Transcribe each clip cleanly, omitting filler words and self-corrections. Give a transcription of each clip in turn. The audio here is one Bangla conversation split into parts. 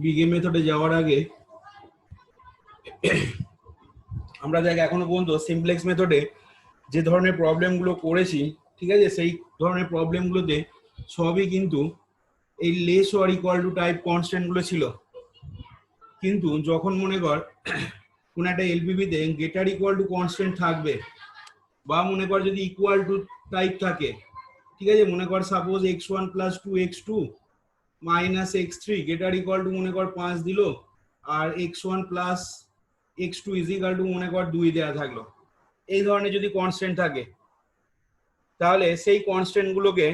বিগে মেথডে যাওয়ার আগে আমরা দেখ এখনো পর্যন্ত সিমপ্লেক্স মেথডে যে ধরনের প্রবলেমগুলো করেছি, ঠিক আছে, সেই ধরনের প্রবলেমগুলোতে সবই কিন্তু এই less or equal to type কনস্ট্যান্টগুলো ছিল। কিন্তু যখন মনে কর কোন একটা এলপিবিতে গেটার ইকুয়াল টু কনস্ট্যান্ট থাকবে, বা মনে কর যদি ইকুয়াল টু টাইপ থাকে, ঠিক আছে, মনে কর suppose x1 plus 2x2 minus x3 গেটার equal two মনে কর 5 দিল, আর x1 plus x2 is equal to মনে কর 2 দেওয়া থাকলো। এই ধরনের যদি কনস্ট্যান্ট থাকে, তাহলে সেই কনস্ট্যান্ট গুলোকে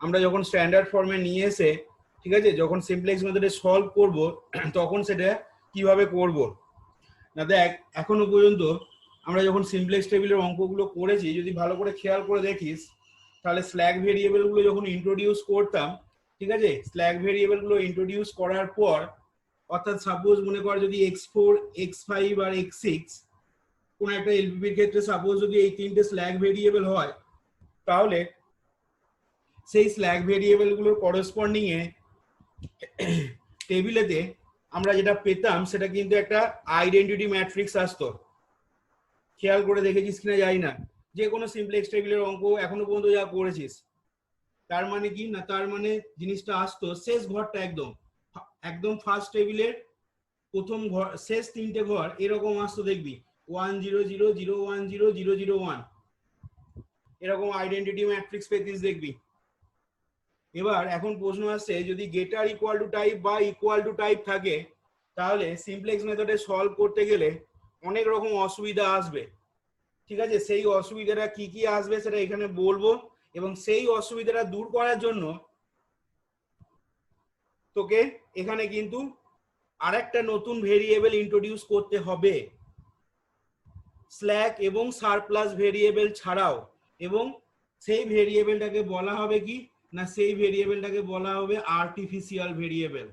আমরা যখন স্ট্যান্ডার্ড ফর্মে নিয়ে এসে, ঠিক আছে, যখন সিমপ্লেক্স মেথডে সলভ করব, তখন সেটা কিভাবে করব না দেখ, এখনো পর্যন্ত আমরা যখন সিমপ্লেক্স টেবিলের অঙ্কগুলো করেছি, যদি ভালো করে খেয়াল করে দেখিস, তাহলে স্ল্যাগ ভেরিয়েবল গুলো যখন ইন্ট্রোডিউস করতাম, ঠিক আছে, স্ল্যাগ ভেরিয়েবল গুলো ইন্ট্রোডিউস করার পর, অর্থাৎ সাপোজ মনে কর যদি x4 x5 আর x6 কোন একটা এলপিবির ক্ষেত্রে সাপোজ যদি এই তিনটে স্ল্যাগ ভেরিয়েবল হয়, তাহলে সেই স্ল্যাগ ভেরিয়েবল গুলোর করেসপন্ডিং এ টেবিলেতে আমরা যেটা পেতাম সেটা কিন্তু একটা আইডেন্টিটি ম্যাট্রিক্স আসতো। খেয়াল করে দেখেছিস কিনা জানি না, যে কোনো সিমপ্লেক্স টেবিলের অঙ্ক এখনো পর্যন্ত যা করেছিস, তার মানে কি না, তার মানে জিনিসটা আসতো শেষ ঘরটা একদম একদম ফার্স্ট টেবিলের প্রথম ঘর, শেষ তিনটে ঘর এরকম আসতো, দেখবি 1 0 0 0 1 0 0 0 1 এরকম আইডেন্টিটি ম্যাট্রিক্স পেতিস দেখবি। এবার এখন প্রশ্ন আসছে, যদি গেটার ইকুয়াল টু টাইপ বা ইকুয়াল টু টাইপ থাকে, তাহলে সিমপ্লেক্স মেথডে সলভ করতে গেলে অনেক রকম অসুবিধা আসবে, ঠিক আছে। সেই অসুবিধাটা কি কি আসবে সেটা এখানে বলবো, এবং সেই অসুবিধাটা দূর করার জন্য তোকে এখানে কিন্তু আরেকটা নতুন ভেরিয়েবল ইন্ট্রোডিউস করতে হবে, স্ল্যাক এবং সারপ্লাস ভেরিয়েবল ছাড়াও। এবং সেই ভেরিয়েবলটাকে বলা হবে কি না, সেই ভেরিয়েবলটাকে বলা হবে আর্টিফিশিয়াল ভেরিয়েবল।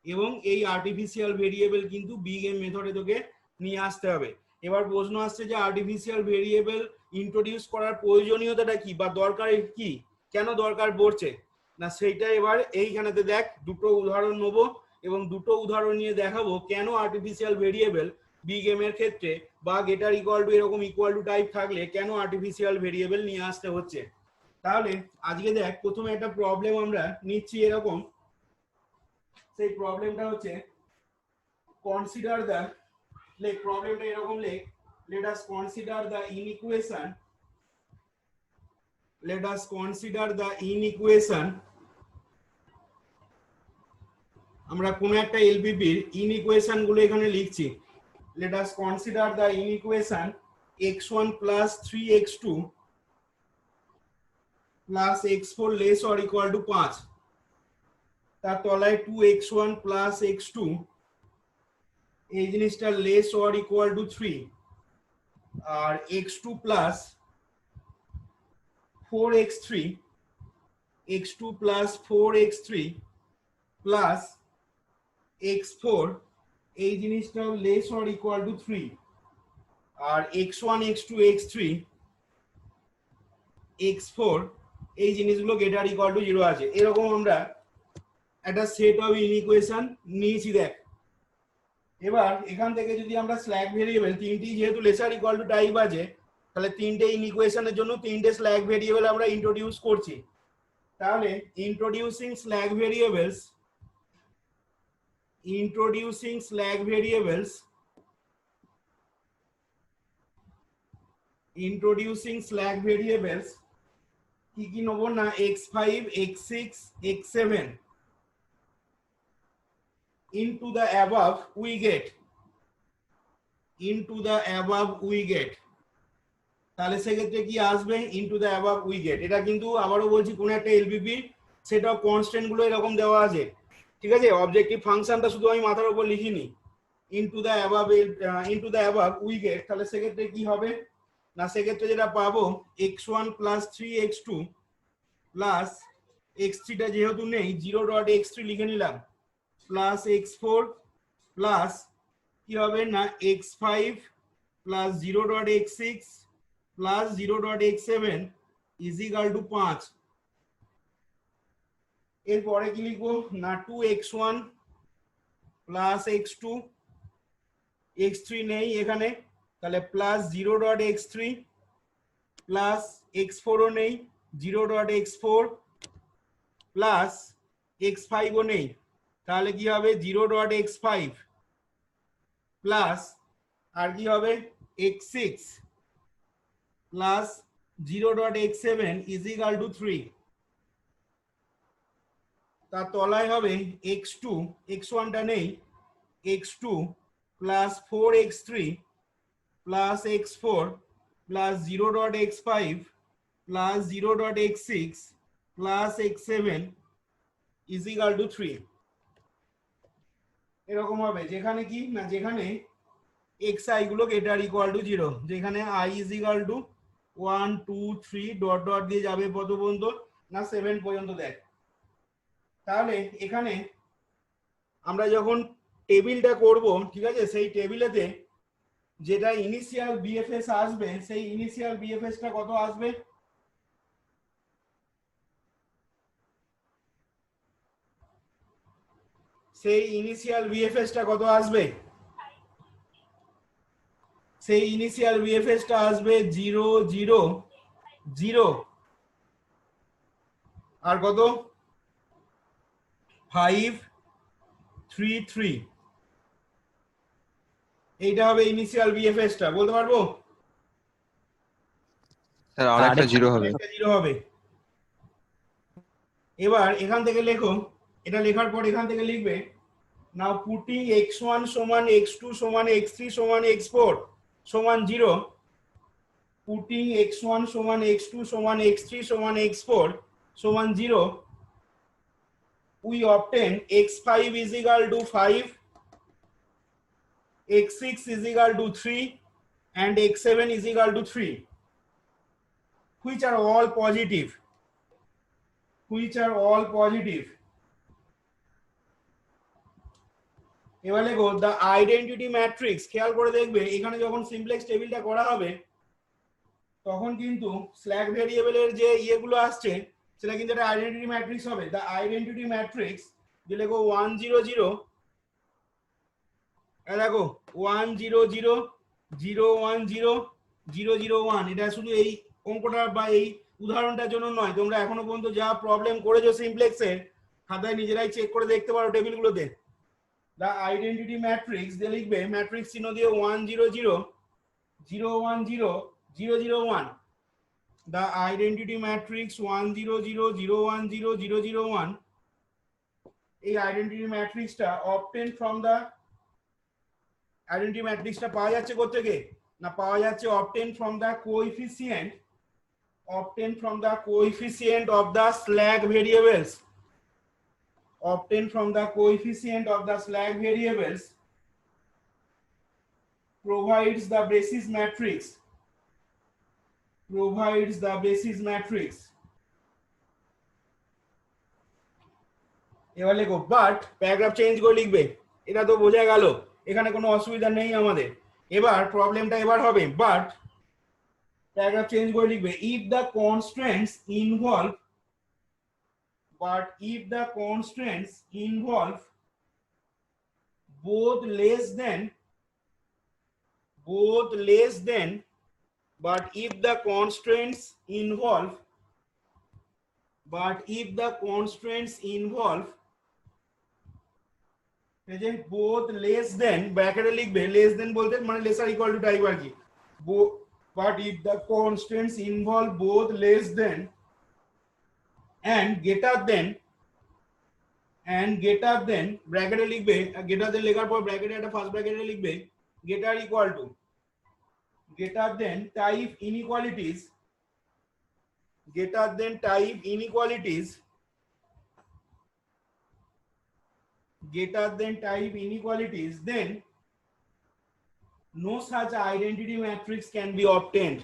এবং এই আর্টিফিশিয়াল ভেরিয়েবল কিন্তু বিগ এম মেথডে তোকে নিয়ে আসতে হবে। এবার প্রশ্ন আসছে যে আর্টিফিশিয়াল ভেরিয়েবল ইন্ট্রোডিউস করার প্রয়োজনীয়তাটা কি বা দরকার কি, কেন দরকার পড়ছে না, সেইটা এবার এইখানেতে দেখ দুটো উদাহরণ নেব, এবং দুটো উদাহরণ নিয়ে দেখাবো কেন আর্টিফিশিয়াল ভেরিয়েবল বিগ এম এর ক্ষেত্রে বা গেটার ইকুয়াল টু এরকম ইকুয়াল টু টাইপ থাকলে কেন আর্টিফিশিয়াল ভেরিয়েবল নিয়ে আসতে হচ্ছে। তাহলে আজকে দেখ প্রথমে একটা প্রবলেম আমরা নিচ্ছি এরকম, সেই প্রবলেমটা হচ্ছে কনসিডার দ্য, লেখ প্রবলেমটা এরকম লেখ, let us consider the inequation, let us consider the inequation, আমরা কোন একটা এলপিবির ইনইকুয়েশন গুলো এখানে লিখছি। let us consider the inequation x1 plus 3x2 plus x4 less or equal to 5, তার তলায় 2x1 plus x2 এই জিনিসটা লেস অর ইকুয়াল টু 3, আর x2 plus 4x3 x2 plus 4x3 plus x4 এই জিনিসটাও লেস অর ইকুয়াল টু 3, আর x1 x2 x3 x4 এই জিনিসগুলো গ্রেটার ইকুয়াল টু 0 আছে। এরকম আমরা একটা সেট অফ ইনইকুয়েশন নিয়েছি দেখ। এবার এখান থেকে যদি আমরা স্ল্যাক ভেরিয়েবল তিনটি যেহেতু লেসার ইকুয়াল টু টাইপ আছে, তাহলে তিনটে ইনইকুয়েশনের জন্য তিনটে স্ল্যাক ভেরিয়েবল আমরা ইন্ট্রোডিউস করছি। তাহলে introducing slack variables কি কি নেব না, x5 x6 x7 into the above we get, তাহলে সেক্ষেত্রে কি আসবে, into the above we get। এটা কিন্তু আবারও বলছি কোন একটা এলপিপি সেটা কনস্ট্যান্ট গুলো এরকম দেওয়া আছে, ঠিক আছে, অবজেক্টিভ ফাংশনটা শুধু আমি মাথার উপর লিখিনি, into the above we get। তাহলে সেক্ষেত্রে কি হবে না, সেক্ষেত্রে যেটা পাবো x1 plus 3x2 plus x3 টা যেহেতু নেই 0.x3 লিখে নিলাম, প্লাস x4 প্লাস কি হবে না x5 plus 0.x6 plus 0.x7 is equal to 5। এরপরে কি লিখবো না 2x1 প্লাস x2, x3 নেই এখানে, তাহলে প্লাস 0.x3 প্লাস x4 ও নেই, 0.x4 প্লাস x5 ও নেই, তাহলে কি হবে 0.x5 প্লাস আর কি হবে x6 plus 0.x7 is equal to 3। তার তলায় হবে x2, x1 টা নেই, x2 plus 4x3 plus x4 plus 0.x5 plus 0.x6 plus x7 is equal to 3। এরকম হবে যেখানে কি না, যেখানে xi গুলো গ্রেটার ইকুয়াল টু 0, যেখানে i is equal to 1 2 3 dot dot দিয়ে যাবে কত পর্যন্ত না 7 পর্যন্ত। দেখ তাহলে এখানে আমরা যখন টেবিলটা করব, ঠিক আছে, সেই টেবিলেতে যেটা ইনিশিয়াল বিএফএস আসবে, সেই ইনিশিয়াল বিএফএস টা কত আসবে, সেই ইনিশিয়াল বিএফএস টা কত আসবে, সেই ইনিশিয়াল বিএফএস টা আসবে 0 0 0 আর কত 5 3 3। এইটা হবে ইনিশিয়াল বিএফএস টা, বলতে পারবো স্যার আরেকটা 0 হবে। একটা 0 হবে। এবার এখান থেকে লেখো, এটা লেখার পর এখান থেকে লিখবে নাও পুটিং x1 সমান x2 সমান x3 সমান x4 সমান 0, পুটিং x1 সমান x2 সমান x3 সমান x4 সমান 0, we obtain x5 is equal to 5, x6 is equal to 3 and x7 is equal to 3, which are all positive, which are all positive। এবার লেখো the identity matrix, খেয়াল করে দেখবে এখানে যখন সিমপ্লেক্স টেবিলটা করা হবে তখন কিন্তু স্ল্যাক ভেরিয়েবলের যে ইয়েগুলো আসছে সেটা কিন্তু একটা আইডেন্টিটি ম্যাট্রিক্স হবে। the identity matrix যে লেখো 1 0 0, দেখো 1 0 0 0 1 0 0 0 1, এটা শুধু এই অঙ্কটা বা এই উদাহরণটার জন্য নয়, তোমরা এখনো পর্যন্ত যা প্রবলেম করেছো সিমপ্লেক্সের খাতায় নিজেরাই চেক করে দেখতে পারো টেবিলগুলোতে। the identity matrix দিয়ে লিখবে ম্যাট্রিক্স চিহ্ন দিয়ে 1 0 0 0 1 0 0 0 1, the identity matrix 1 0 0 0 1 0 0 0 1, এই আইডেন্টিটি ম্যাট্রিক্সটা obtain from the আইডেন্টিটি ম্যাট্রিক্সটা পাওয়া যাচ্ছে কোথা থেকে না, পাওয়া যাচ্ছে obtain from the coefficient, obtain from the coefficient of the slack variables, obtain from the coefficient of the slack variables provides the basis matrix, provides the basis matrix। এবার লেখো বাট প্যারাগ্রাফ চেঞ্জ করে লিখবে, এটা তো বোঝা গেল, এখানে কোনো অসুবিধা নেই আমাদের। এবার প্রবলেমটা এবার হবে বাট প্যারাগ্রাফ চেঞ্জ করে লিখবে if the constraints involve, but if the constraints involve both less than, but if the constraints involve, but if the constraints involve both less than, ব্র্যাকেটে লিখবে less than বলতে মানে lesser equal to টাইপ আর কি, but if the constraints involve both less than and greater than ব্র্যাকেটে লিখবে, greater than লেখার পর ব্র্যাকেটে একটা ফার্স্ট ব্র্যাকেটে লিখবে greater equal to, greater than type inequalities, greater than type inequalities, greater than type inequalities, then no such identity matrix can be obtained,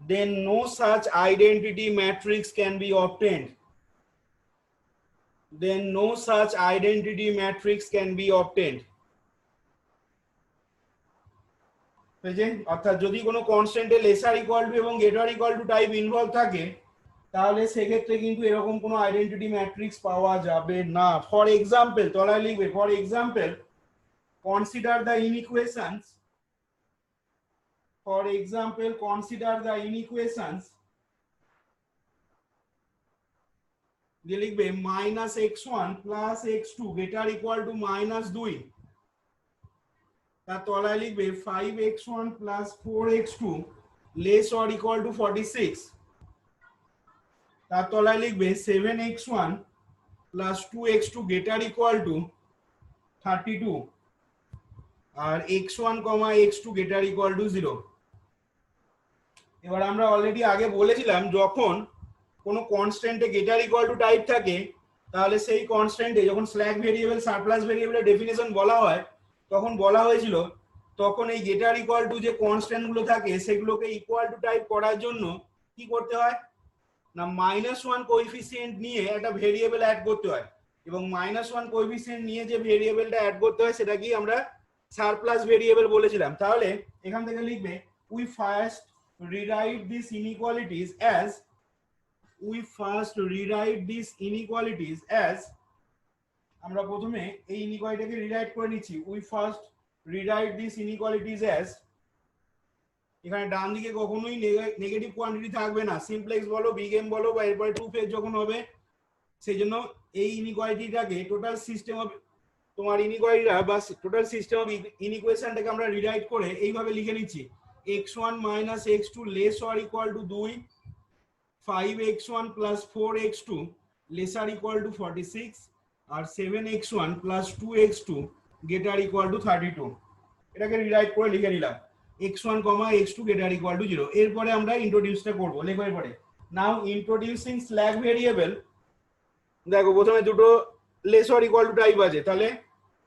then no such identity matrix can be obtained, then no such identity matrix can be obtained। অর্থাৎ যদি কোনো কনস্ট্যান্টে লেসার ইকুয়াল টু এবং greater equal to type involve থাকে তাহলে সেক্ষেত্রে কিন্তু এরকম কোনো আইডেন্টিটি ম্যাট্রিক্স পাওয়া যাবে না। ফর এক্সাম্পল তলায় লিখবে, for example consider the inequations, for example consider the inequations, দিয়ে লিখবে minus x one plus x two greater equal to minus 2, তার তলায় লিখবে 5x1 plus 4x2 less or equal to 46, তার তলায় লিখবে 7x1 plus 2x2 greater equal to 32, আর x1 x2 greater equal to 0। এবার আমরা অলরেডি আগে বলেছিলাম যখন কোনো কনস্ট্যান্টে গ্রেটার ইকুয়াল টু টাইপ থাকে তাহলে সেই কনস্ট্যান্টে যখন স্ল্যাক ভেরিয়েবল সারপ্লাস ভেরিয়েবলের ডেফিনেশন বলা হয় তখন বলা হয়েছিল তখন এই গ্রেটার ইকুয়াল টু যে কনস্ট্যান্ট গুলো থাকে সেগুলোকে ইকুয়াল টু টাইপ করার জন্য কি করতে হয় না -1 কোএফিসিয়েন্ট নিয়ে একটা ভেরিয়েবল অ্যাড করতে হয়, এবং -1 কোএফিসিয়েন্ট নিয়ে যে ভেরিয়েবলটা অ্যাড করতে হয় সেটা কি আমরা সারপ্লাস ভেরিয়েবল বলেছিলাম। তাহলে এখান থেকে লিখবে we first rewrite this inequalities as, we first rewrite these inequalities as, আমরা প্রথমে এই ইনইকুয়ালিটিকে রিরাইট করে নিচ্ছি, we first rewrite these inequalities as, এখানে ডান দিকে কখনোই নেগেটিভ কোয়ান্টিটি থাকবে না, সিমপ্লেক্স বলো বিগ এম বলো বা এরপরে টু ফেজ যখন হবে সেই জন্য এই ইনইকুয়ালিটিটাকে টোটাল সিস্টেম অফ তোমার ইনইকুয়ালিটিটা বা টোটাল সিস্টেম অফ ইনইকুয়েশনটাকে আমরা রিরাইট করে এইভাবে লিখে নিচ্ছি x1 x2 less or equal to 2, 5x1 plus 4x2 lesser equal to 46, আর 7x1 plus 2x2 greater equal to 32। এটাকে রিরাইট করে লিখে নিলাম x1, x2 greater equal to 0। এরপরে আমরা ইন্ট্রোডিউসটা করব, লেখার পরে নাও ইন্ট্রোডিউসিং স্ল্যাক ভেরিয়েবল, দেখো প্রথমে দুটো less or equal to type আছে, তাহলে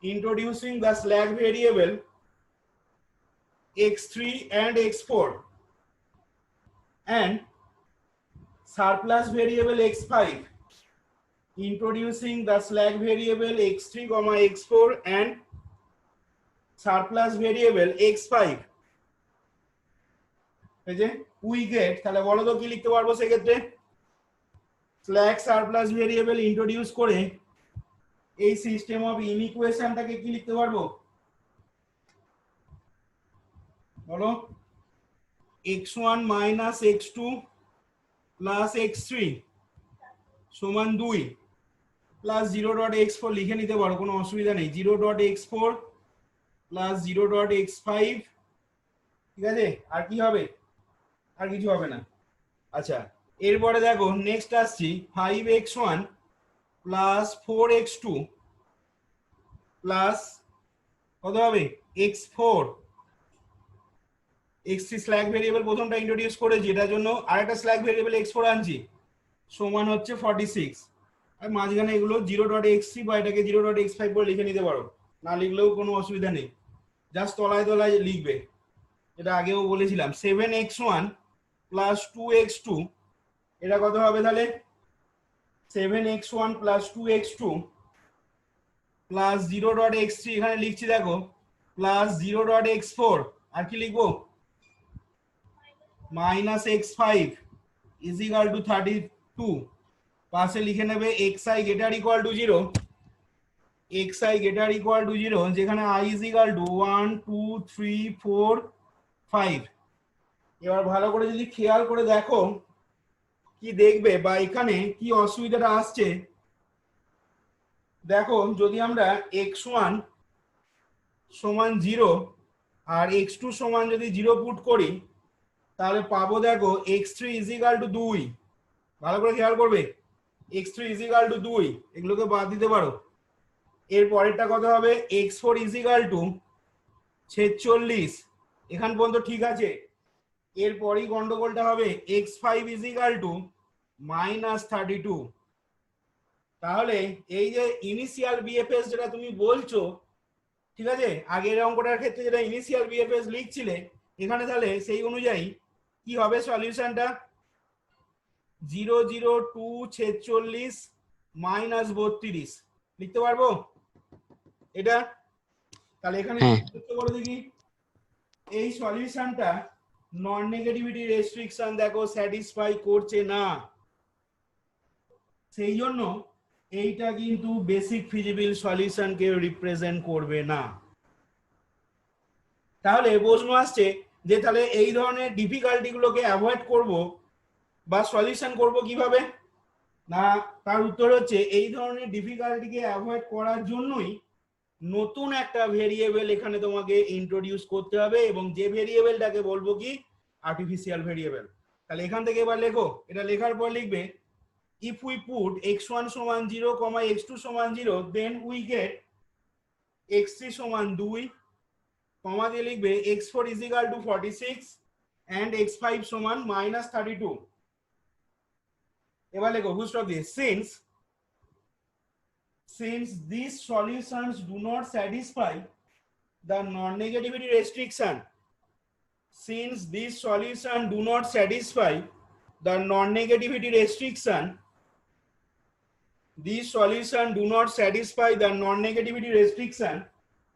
introducing the slack variable x3 and x4 and surplus variable x5, introducing the slack variable x3, x4 and surplus variable x5, এই যে we get, তাহলে বলো তো কি লিখতে পারবো সেক্ষেত্রে slack surplus variable ইন্ট্রোডিউস করে এই সিস্টেম অফ ইনইকুয়েশনটাকে কি লিখতে পারবো বলো, x1 minus x2 plus x3 সমান 2 প্লাস 0.x4 লিখে নিতে পারো, কোনো অসুবিধা নেই, 0.x4 প্লাস 0.x5, ঠিক আছে। আর কি হবে, আর কিছু হবে না। আচ্ছা এরপরে দেখো নেক্সট আসছি 5x1 প্লাস 4x2 প্লাস কত হবে x4, x3 স্ল্যাক ভেরিয়েবল প্রথমটা ইন্ট্রোডিউস করেছি, এটার জন্য আরেকটা স্ল্যাক ভেরিয়েবল x4 আনছি, সমান হচ্ছে 46, আর মাঝখানে এগুলো 0.x3 বা এটাকে 0.x5 করে লিখে নিতে পারো, না লিখলেও কোনো অসুবিধা নেই, জাস্ট তলায় তলায় লিখবে, এটা আগেও বলেছিলাম। 7x1 প্লাস 2x2, এটা কত হবে তাহলে 7x1 plus 2x2 plus 0.x3 এখানে লিখছি দেখো প্লাস 0.x4, আর কি লিখবো minus x5 is equal to 32, পাশে লিখে নেবে xi greater equal to 0, xi greater equal to 0 যেখানে i ইজ ইকুয়াল টু 1 2 3 4 5। এবার ভালো করে যদি খেয়াল করে দেখো কি দেখবে বা এখানে কি অসুবিধাটা আসছে, দেখো যদি আমরা x1 সমান 0 আর x2 সমান যদি 0 পুট করি তাহলে পাবো দেখো x3 ইজ ইকুয়াল টু 2, ভালো করে খেয়াল করবে x3 ইজ ইকুয়াল টু 2, এগুলোকে বাদ দিতে পারো। এর পরেরটা কত হবে x4 ইজ ইকুয়াল টু 46, এখান পর্যন্ত ঠিক আছে। এরপরই গন্ডগোলটা হবে x5 is equal to minus 32, তাহলে এই যে ইনিশিয়াল বিএফএস যেটা তুমি বলছো, ঠিক আছে আগের অঙ্কটার ক্ষেত্রে যেটা ইনিশিয়াল বিএফএস লিখছিলে এখানে তাহলে সেই অনুযায়ী কি হবে সলিউশনটা 0 0 2 46 মাইনাস 32 লিখতে পারবো এটা। তাহলে এখানে কি করে দেখি এই সলিউশনটা নন নেগেটিভিটি রেস্ট্রিকশন দেখো স্যাটিসফাই করছে না, সেই জন্য এইটা কিন্তু বেসিক ফিজিবল সলিউশনকে রিপ্রেজেন্ট করবে না। তাহলে প্রশ্ন আসছে যে তাহলে এই ধরনের ডিফিকাল্টি গুলোকে অ্যাভয়েড করব বা সলিউশন করব কিভাবে? না, তার উত্তর হচ্ছে এই ধরনের ডিফিকাল্টিকে অ্যাভয়েড করার জন্যই নতুন একটা ভেরিয়েবল এখানে তোমাকে ইন্ট্রোডিউস করতে হবে, এবং যে ভেরিয়েবলটাকে বলবো কি আর্টিফিশিয়াল ভেরিয়েবল। তাহলে এখান থেকে এবার লেখো, এটা লেখার পর লিখবে if we put x1 সমান 0, x2 সমান 0, then we get x3 সমান 2, কমা দিয়ে লিখবে x4 is equal to 46 and x5 সমান -32। এবার লেখো ফুল স্টপ দিয়ে since these solutions do not satisfy the non-negativity restriction, since these solutions do not satisfy the non-negativity restriction, these solutions do not satisfy the non-negativity restriction,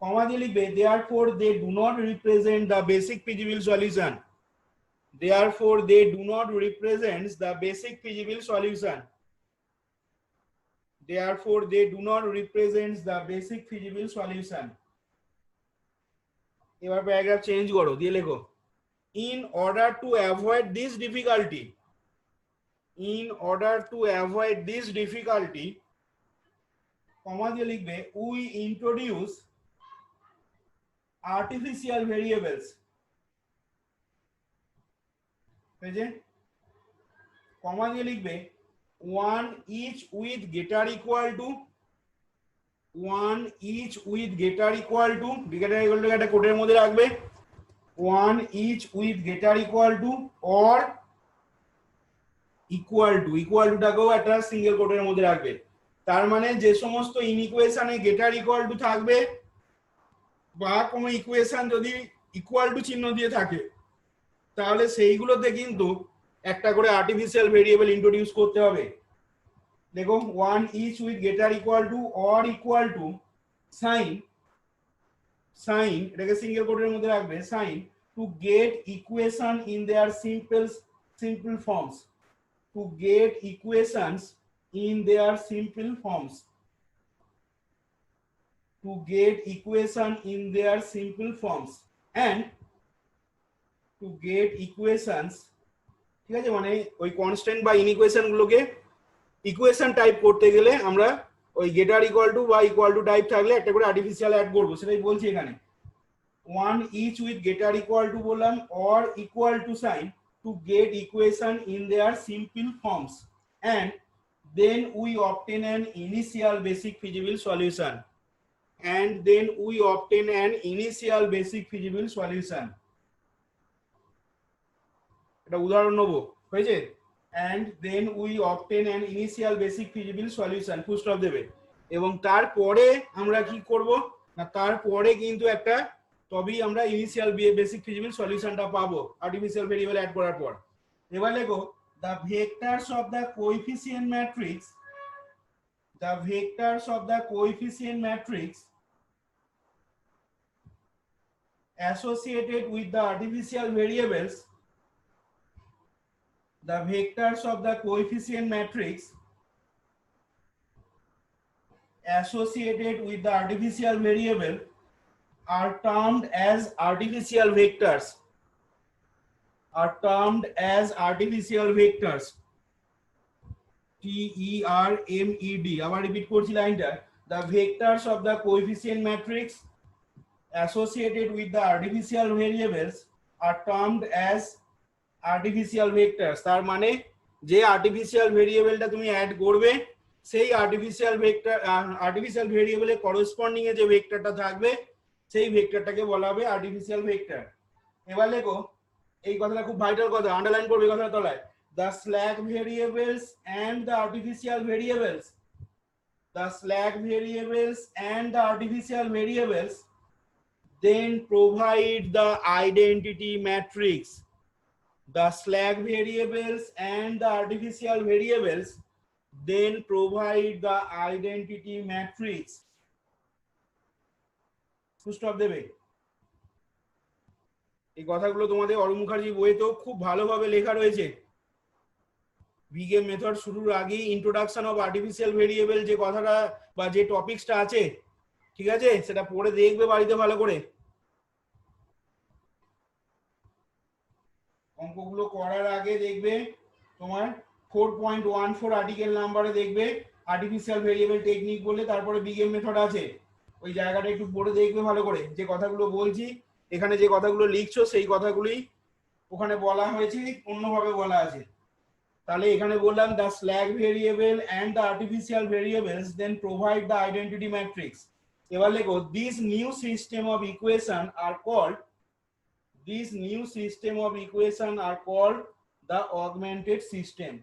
comma দিয়ে লিখবে therefore they do not represent the basic feasible solution, therefore they do not represent the basic feasible solution, therefore they do not represent the basic feasible solution। এবার প্যারাগ্রাফ চেঞ্জ করো, দিয়ে লেখো in order to avoid this difficulty, in order to avoid this difficulty, কমা দিয়ে লিখবে we introduce artificial variables, বুঝে কমা দিয়ে লিখবে one each with greater equal to, one each with greater equal to, greater equal to একটা কোডের মধ্যে রাখবে, one each with greater equal to or equal to, equal to টাকেও একটা সিঙ্গেল কোডের মধ্যে রাখবে। তার মানে যে সমস্ত ইনইকুয়েশনে গ্রেটার ইকুয়াল টু থাকবে বা কোনো ইকুয়েশন যদি ইকুয়াল টু চিহ্ন দিয়ে থাকে তাহলে সেইগুলোতে কিন্তু একটা করে আর্টিফিশিয়াল ভেরিয়েবল ইন্ট্রোডিউস করতে হবে। দেখো one each with greater equal to or equal to sign, sign এটাকে সিঙ্গেল কোটের মধ্যে রাখবে, sign to get equation in their simple forms, to get equations in their simple forms, to get equation in their simple forms and to get equations, ঠিক আছে, মানে ওই কনস্ট্যান্ট বা ইনইকুয়েশন গুলোকে ইকুয়েশন টাইপ করতে গেলে আমরা ওই গ্রেটার ইকুয়াল টু বা ইকুয়াল টু টাইপ থাকলে একটা করে আর্টিফিশিয়াল অ্যাড করব, সেটাই বলছি এখানে। One each with greater equal to বললাম or equal to sign to get equation in their simple forms and then we obtain an initial basic feasible solution, and then we obtain an initial basic feasible solution। এটা উদাহরণ নেব, হয়েছে, and then we obtain an initial basic feasible solution, full stop দেবে, এবং তারপরে আমরা কি করব না, তারপরে কিন্তু একটা তবেই আমরা ইনিশিয়াল বেসিক ফিজিবল সলিউশনটা পাবো আর্টিফিশিয়াল ভেরিয়েবল অ্যাড করার পর। এবার লেখো the vectors of the coefficient matrix, the vectors of the coefficient matrix associated with the artificial variables, the vectors of the coefficient matrix associated with the artificial variable are termed as artificial vectors, are termed as artificial vectors, TERMED। আবার রিপিট করছি লাইনটা, the vectors of the coefficient matrix associated with the artificial variables are termed as artificial vectors। তার মানে যে আর্টিফিশিয়াল ভেরিয়েবলটা তুমি অ্যাড করবে সেই আর্টিফিশিয়াল ভেক্টর, আর্টিফিশিয়াল ভেরিয়েবলের করসপন্ডিং এ যে ভেক্টরটা থাকবে সেই ভেক্টরটাকে বলা হবে আর্টিফিশিয়াল ভেক্টর। এবার লেখো এই কথাটা খুব ভাইটাল কথা, আন্ডারলাইন করবে কথাটা তলায়, the slack variables and the artificial variables, the slack variables and the artificial variables then provide the identity matrix, the slack variables and the artificial variables then provide the identity matrix, full stop দেবে। এই কথাগুলো তোমাদের অরুণ মুখার্জি বইতেও খুব ভালোভাবে লেখা রয়েছে, বিগেম মেথড শুরুর আগেই ইন্ট্রোডাকশন অফ আর্টিফিশিয়াল ভেরিয়েবল যে কথাটা বা যে টপিকসটা আছে, ঠিক আছে, সেটা পড়ে দেখবে বাড়িতে ভালো করে। অঙ্কগুলো করার আগে দেখবে তোমার 4.14 আর্টিকেল নাম্বারে দেখবে আর্টিফিশিয়াল ভেরিয়েবল টেকনিক বলে, তারপরে বিগেম মেথড আছে। ওই জায়গাটা একটু পড়ে দেখবে ভালো করে। যে কথাগুলো বলছি এখানে, যে কথাগুলো লিখছো সেই কথাগুলোই ওখানে বলা হয়েছে, অন্যভাবে বলা আছে। তাহলে এখানে বললাম the slack variable and the artificial variables then provide the identity matrix. এবার লেখো this new system of equation are called These new system of equation are called the augmented system.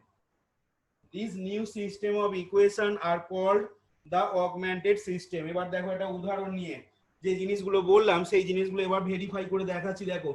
These new system of equation are called the augmented system. এবার দেখো একটা উদাহরণ নিয়ে যে জিনিসগুলো বললাম সেই জিনিসগুলো এবার ভেরিফাই করে দেখাচ্ছি। দেখো